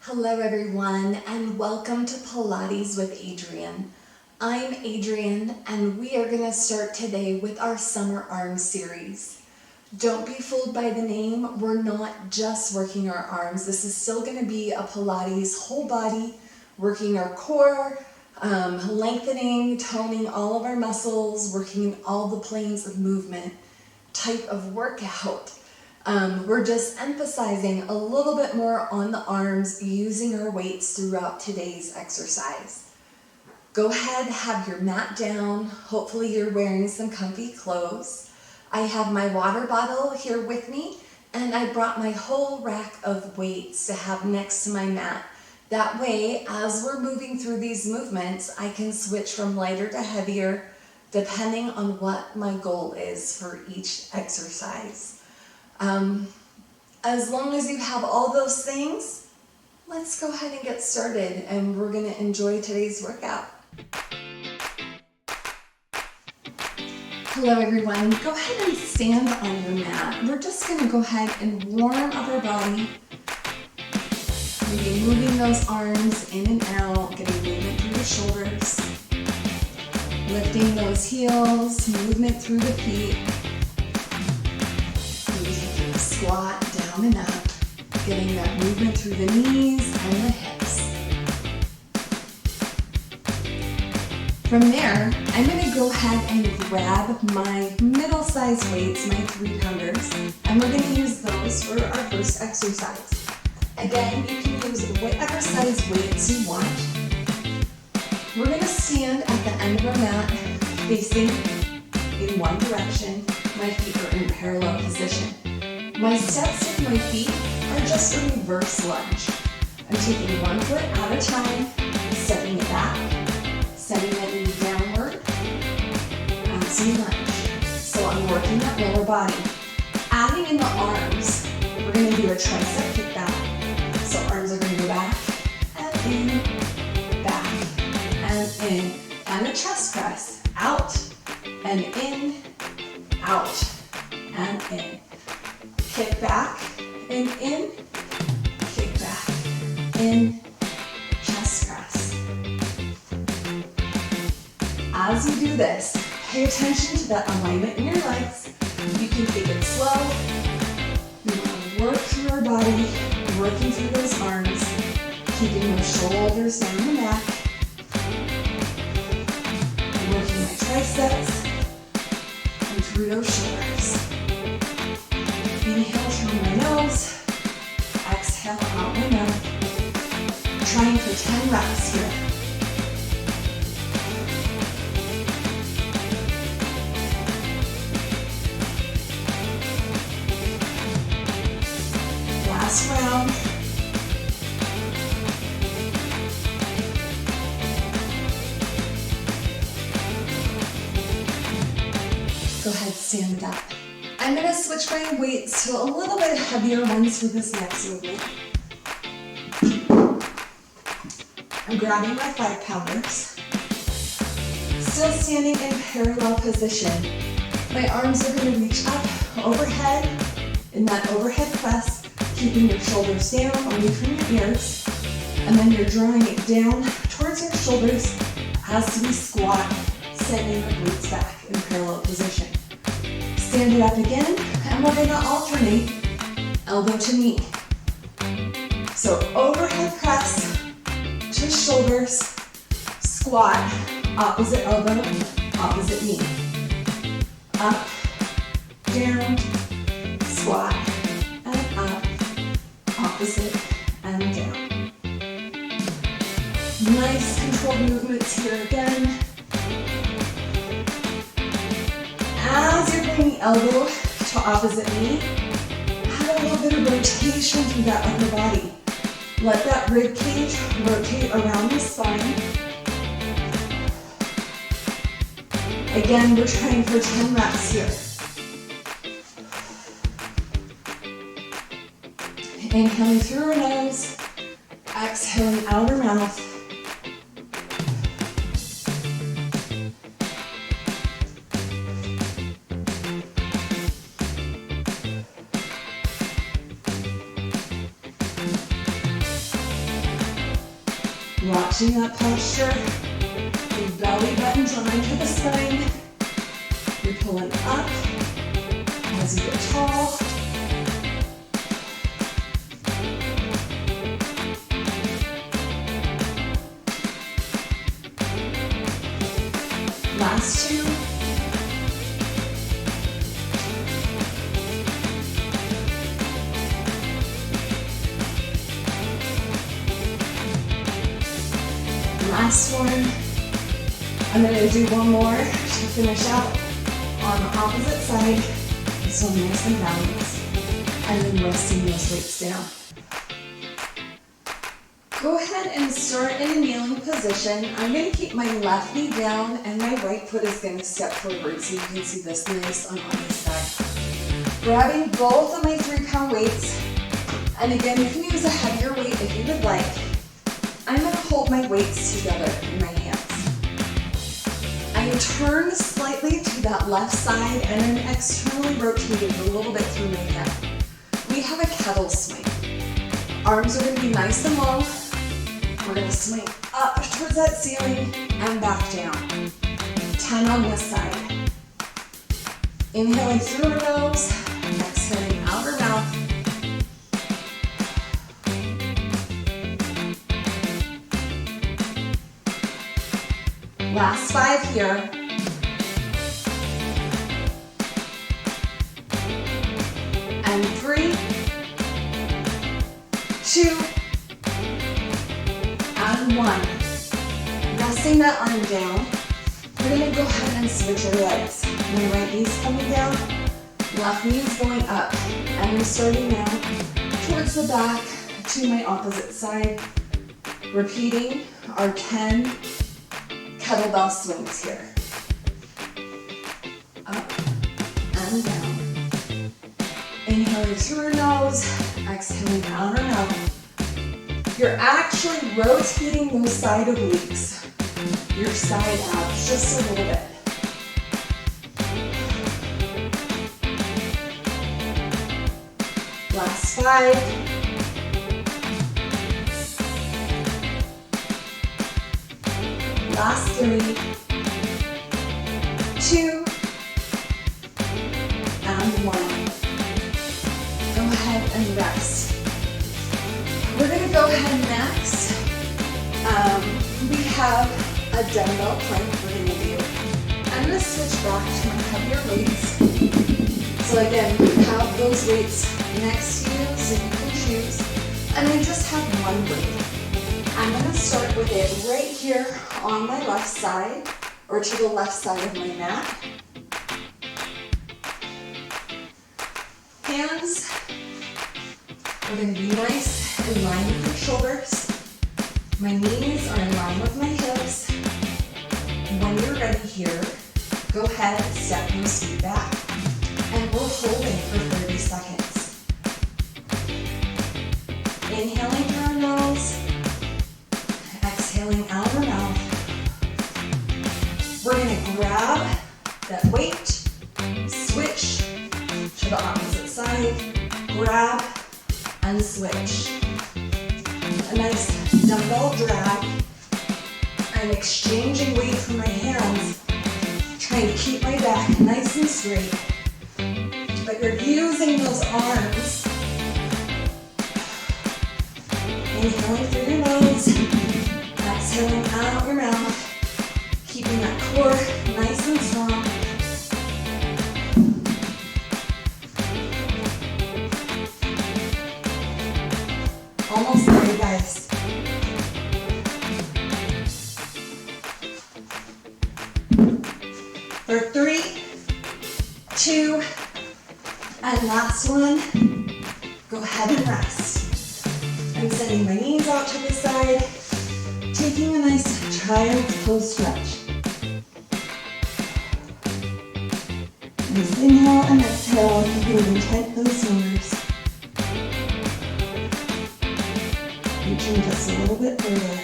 Hello everyone and welcome to Pilates with Adrianne. I'm Adrianne and we are going to start today with our summer arms series. Don't be fooled by the name, we're not just working our arms. This is still going to be a Pilates whole body, working our core, lengthening, toning all of our muscles, working in all the planes of movement type of workout. We're just emphasizing a little bit more on the arms using our weights throughout today's exercise. Go ahead, have your mat down. Hopefully you're wearing some comfy clothes. I have my water bottle here with me and I brought my whole rack of weights to have next to my mat. That way, as we're moving through these movements, I can switch from lighter to heavier depending on what my goal is for each exercise. As long as you have all those things, let's go ahead and get started and we're going to enjoy today's workout. Hello everyone, go ahead and stand on your mat. We're just going to go ahead and warm up our body. Maybe moving those arms in and out, getting movement through the shoulders, lifting those heels, movement through the feet. Squat down and up, getting that movement through the knees and the hips. From there, I'm going to go ahead and grab my middle-sized weights, my 3-pounders, and we're going to use those for our first exercise. Again, you can use whatever size weights you want. We're going to stand at the end of our mat, facing in one direction. My feet are in parallel position. My steps with my feet are just a reverse lunge. I'm taking one foot at a time, stepping it back, sending that knee downward as we lunge. So I'm working that lower body. Adding in the arms, we're going to do a tricep kick back. So arms are going to go back and in, back and in. And a chest press, out and in, out and in. Kick back and in, kick back, in, chest press. As you do this, pay attention to the alignment in your legs. You can take it slow. We want to work through our body, working through those arms, keeping those shoulders down the back, working my triceps and through those shoulders. Inhale through my nose, exhale out my mouth. Trying for 10 reps here. Last round. Go ahead, stand it up. I'm going to switch my weights to a little bit heavier ones for this next movement. I'm grabbing my 5-pounders. Still standing in parallel position. My arms are going to reach up overhead in that overhead press, keeping your shoulders down away from your ears. And then you're drawing it down towards your shoulders as we squat, sending the glutes back in parallel position. Stand it up again, and we're going to alternate elbow to knee. So overhead press to shoulders, squat, opposite elbow, opposite knee. Up, down, squat, and up, opposite, and down. Nice controlled movements here again. As you're bringing elbow to opposite knee, have a little bit of rotation through that upper body. Let that rib cage rotate around the spine. Again, we're trying for 10 reps here. Inhaling through our nose, exhaling out our mouth. Watching that posture, your belly button drawing to the spine. You're pulling up as you get tall. Last two. Last one. I'm going to do one more to finish out on the opposite side. So nice and balanced. And then resting those weights down. Go ahead and start in a kneeling position. I'm going to keep my left knee down and my right foot is going to step forward so you can see this nice on either side. Grabbing both of my 3-pound weights. And again, you can use a heavier weight if you would like. I'm going to hold my weights together in my hands. I turn slightly to that left side and then externally rotate it a little bit through my head. We have a kettle swing. Arms are going to be nice and long. We're going to swing up towards that ceiling and back down. 10 on this side. Inhaling through our nose, exhaling out our mouth. Last 5 here. And 3, 2, and 1. Resting that arm down. We're going to go ahead and switch our legs. My right knee's coming down, left knee is going up. And I'm starting now towards the back to my opposite side. Repeating our 10 kettlebell swings here. Up and down. Inhaling through our nose, exhaling out our mouth. You're actually rotating those side obliques, your side abs, just a little bit. Last 5. Last 3, 2, and 1. Go ahead and rest. We're going to go ahead next. We have a dumbbell plank we're going to do. I'm going to switch back to my heavier weights. So again, have those weights next to you so you can choose. And I just have one weight. I'm going to start with it right here on my left side, or to the left side of my mat. Hands are going to be nice in line with your shoulders. My knees are in line with my hips. When you're ready here, go ahead, step those feet back. And we're holding for 30 seconds. Inhaling through our nose. Exhaling out our mouth. We're going to grab that weight, switch to the opposite side, grab and switch. A nice dumbbell drag. I'm exchanging weight from my hands, trying to keep my back nice and straight. But you're using those arms. Inhaling through your nose. Exhaling out your mouth, keeping that core nice and strong. Almost there, guys. For 3, 2, and last one. Go ahead and rest. I'm sending my knees out to the side. Taking a nice child's pose stretch. Nice inhale and exhale, keeping in tight those fingers. Reaching just a little bit further.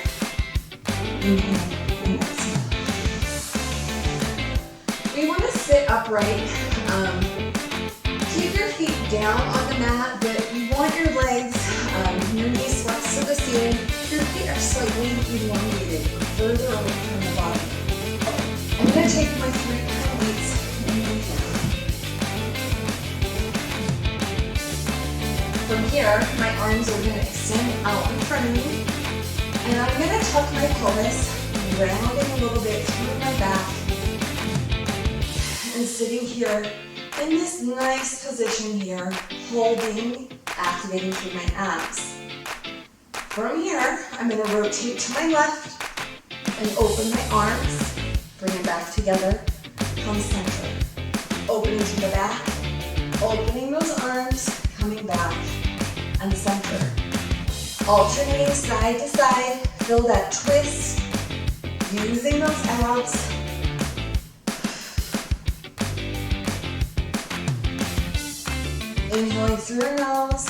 Inhale and exhale. We want to sit upright. Keep your feet down on the mat, but you want your legs, your knees flexed tops of the ceiling. Your feet are slightly elongated, further away from the body. I'm going to take my 3-pound weights in my hand. From here, my arms are going to extend out in front of me, and I'm going to tuck my pelvis, rounding a little bit through my back, and sitting here in this nice position here, holding, activating through my abs. From here, I'm going to rotate to my left and open my arms, bring it back together, come center. Opening to the back, opening those arms, coming back, and center. Alternating side to side, feel that twist, using those abs. Inhaling through your nose,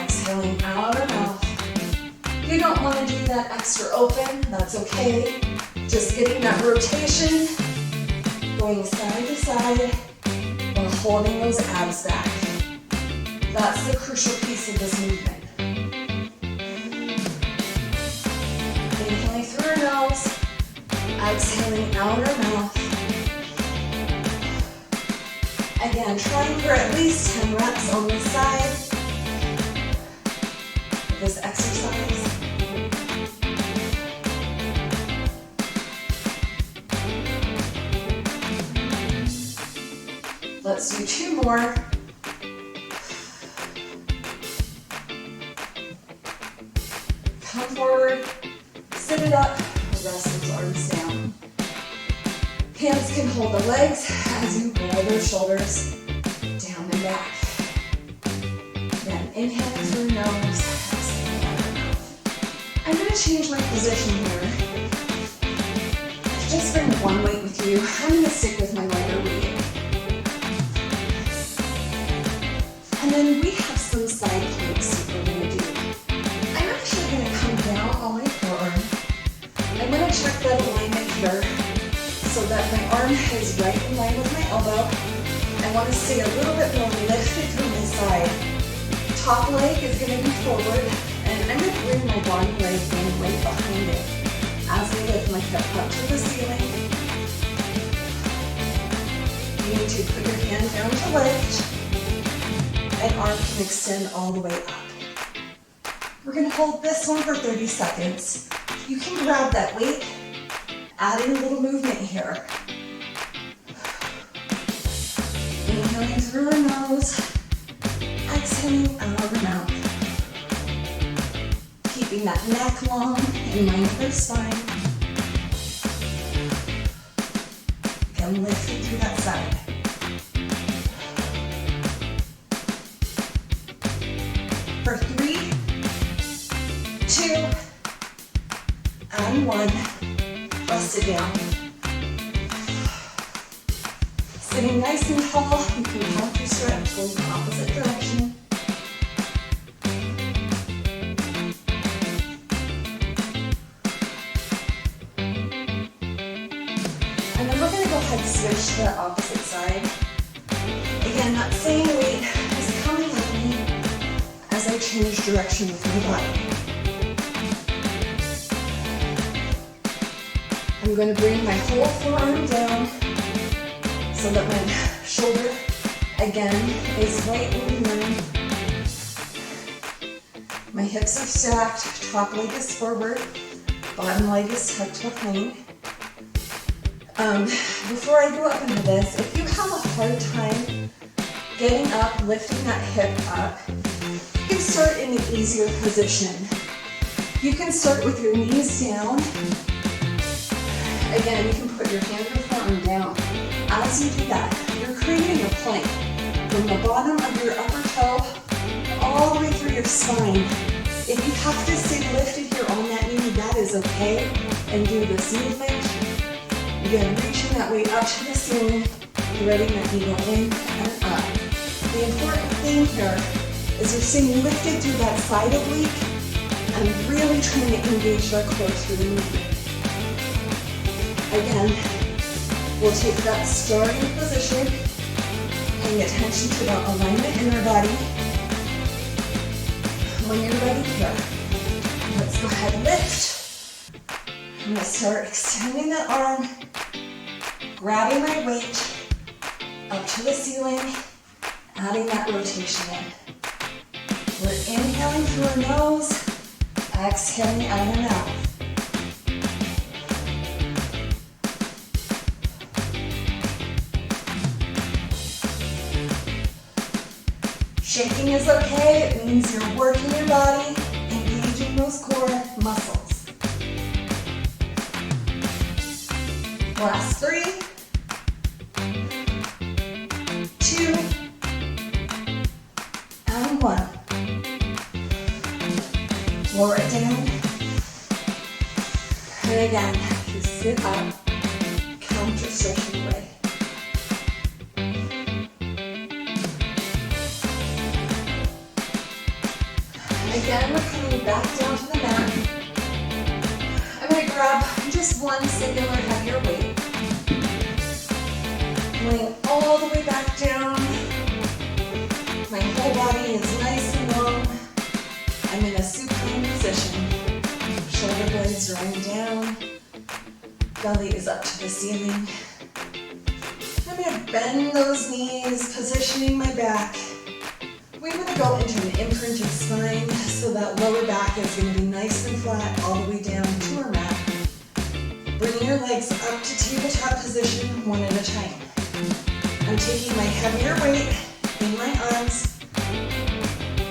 exhaling out our mouth. If you don't want to do that extra open, that's okay. Just getting that rotation, going side to side, while holding those abs back. That's the crucial piece of this movement. Inhaling through our nose, exhaling out our mouth. Again, trying for at least 10 reps on this side of this exercise. Let's do 2 more. Come forward, sit it up, rest those arms down. Hands can hold the legs as you roll those shoulders down and back. Then inhale through your nose, exhale out your mouth. I'm going to change my position here. Just bring one weight with you. I'm going to stick with my lighter weight. And then we have some side planks that we're going to do. I'm actually going to come down on my forearm. I'm going to check that alignment here so that my arm is right in line with my elbow. I want to stay a little bit more lifted through my side. Top leg is going to be forward, and I'm going to bring my bottom leg in right behind it as I lift my hip up to the ceiling. You need to put your hand down to lift, and arm can extend all the way up. We're going to hold this one for 30 seconds. You can grab that weight, adding a little movement here. Inhaling through our nose, exhaling out our mouth. Keeping that neck long in line with our spine. Again, lifting through that side. For 3, 2, and 1. Press it down. Sitting nice and tall, you can count your stretch going the opposite direction. And then we're going to go ahead and switch to the opposite side. Again, that same weight is coming with me as I change direction with my body. I'm going to bring my whole forearm down so that my shoulder, again, is right in line. My hips are stacked, top leg is forward, bottom leg is tucked behind. Before I go up into this, if you have a hard time getting up, lifting that hip up, you can start in an easier position. You can start with your knees down. Again, you can put your hand or forearm down. As you do that, you're creating a plank from the bottom of your upper toe all the way through your spine. If you have to stay lifted here on that knee, that is okay. And do this movement. Again, reaching that weight up to the ceiling, threading that needle in and up. The important thing here is you're staying lifted through that side oblique and really trying to engage that core through the movement. Again, we'll take that starting position, paying attention to the alignment in our body. When you're ready here, Let's go ahead and lift. I'm gonna start extending the arm, grabbing my weight up to the ceiling, adding that rotation in. We're inhaling through our nose, exhaling out of our mouth. Shaking is okay. It means you're working your body, engaging those core muscles. Last 3, 2, and 1. Lower it down. And again, you sit up, counter stretching away. Again, we're coming back down to the mat. I'm going to grab just one singular heavier weight. Laying all the way back down. My whole body is nice and long. I'm in a supine position. Shoulder blades running down. Belly is up to the ceiling. I'm going to bend those knees, positioning my back. We're going to go into an imprinted spine, so that lower back is going to be nice and flat all the way down to our mat. Bringing your legs up to tabletop position one at a time. I'm taking my heavier weight in my arms.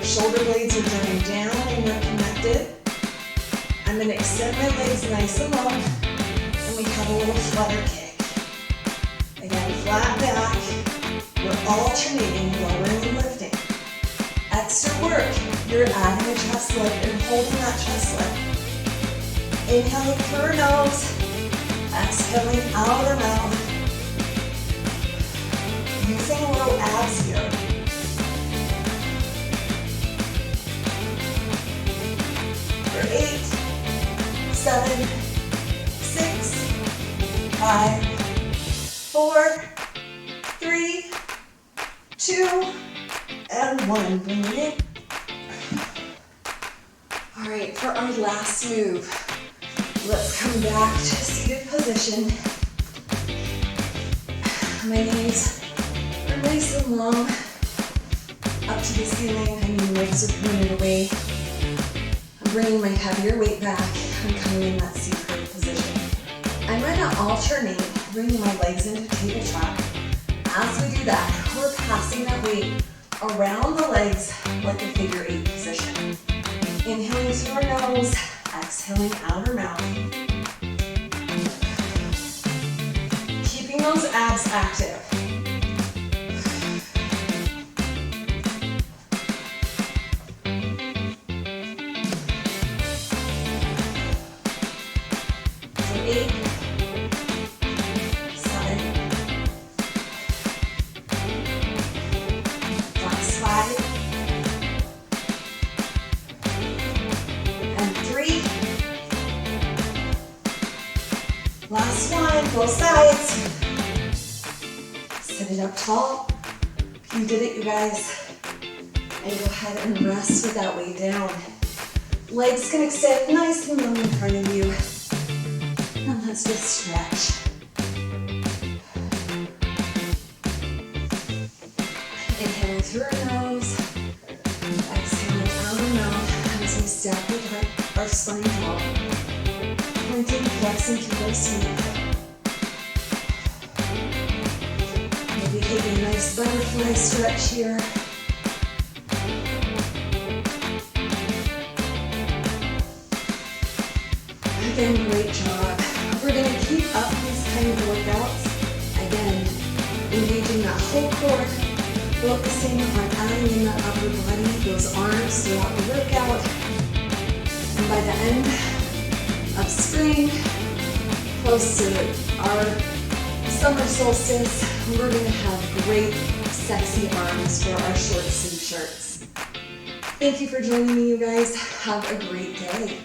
Shoulder blades are turning down and they're connected. I'm going to extend my legs nice and long, and we have a little flutter kick. Again, flat back. We're alternating lowering and lifting. Extra work, you're adding a chest lift and holding that chest lift. Inhaling through our nose, exhaling out of our mouth. Using low abs here. For 8, 7, 6, 5, 4, 3, 2, and 1. Bring it in. All right, for our last move, let's come back to seated position. My knees are nice and long, up to the ceiling. I mean, legs are pointed away. I'm bringing my heavier weight back. I'm coming in that C-curve position. I'm going to alternate, bringing my legs into tabletop. As we do that, we're passing that weight around the legs like a figure 8 position. Inhaling through our nose, exhaling out our mouth. Keeping those abs active. So 8, 7, 5, and 3. Last one, both sides. Sit it up tall. You did it, you guys. And go ahead and rest with that weight down. Legs can extend nice and long in front of you. And let's just stretch. Inhaling through our nose, exhaling out our mouth as we stack with our spine tall. Pointing, flexing through our seat. Maybe taking a nice butterfly stretch here. Again, great job. We're going to keep up these kind of workouts. Again, engaging that whole core. Focusing on adding in that upper body, those arms throughout the workout. And by the end of spring, close to our summer solstice, we're going to have great, sexy arms for our short sleeve shirts. Thank you for joining me, you guys. Have a great day.